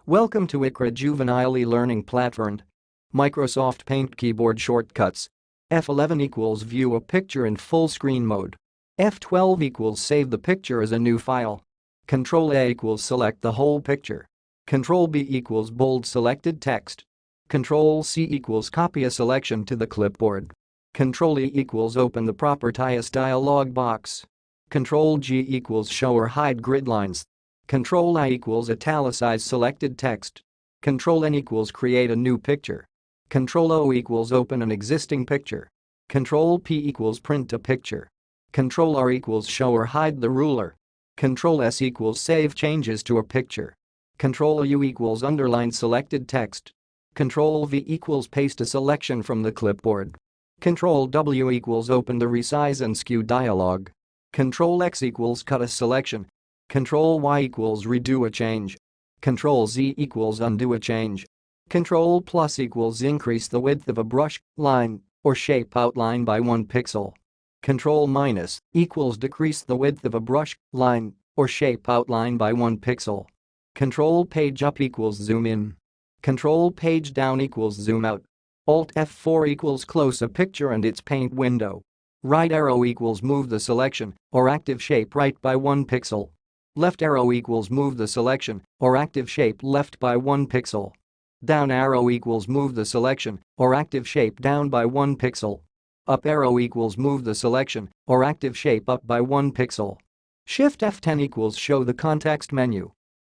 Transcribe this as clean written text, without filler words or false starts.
Welcome to ICRA Juvenile e-learning platform. Microsoft Paint keyboard shortcuts. F11 equals view a picture in full screen mode. F12 equals save the picture as a new file. Ctrl A equals select the whole picture. Ctrl B equals bold selected text. Ctrl C equals copy a selection to the clipboard. Ctrl E equals open the properties dialog box. Ctrl G equals show or hide grid lines. Ctrl I equals italicize selected text. Ctrl N equals create a new picture. Ctrl O equals open an existing picture. Ctrl P equals print a picture. Ctrl R equals show or hide the ruler. Ctrl S equals save changes to a picture. Ctrl U equals underline selected text. Ctrl V equals paste a selection from the clipboard. Ctrl W equals open the resize and skew dialog. Ctrl X equals cut a selection. Ctrl Y equals redo a change. Ctrl Z equals undo a change. Ctrl plus equals increase the width of a brush, line, or shape outline by 1 pixel. Ctrl minus equals decrease the width of a brush, line, or shape outline by 1 pixel. Ctrl page up equals zoom in. Ctrl page down equals zoom out. Alt F4 equals close a picture and its paint window. Right arrow equals move the selection or active shape right by 1 pixel. Left arrow equals move the selection or active shape left by 1 pixel. Down arrow equals move the selection or active shape down by 1 pixel. Up arrow equals move the selection or active shape up by 1 pixel. Shift F10 equals show the context menu.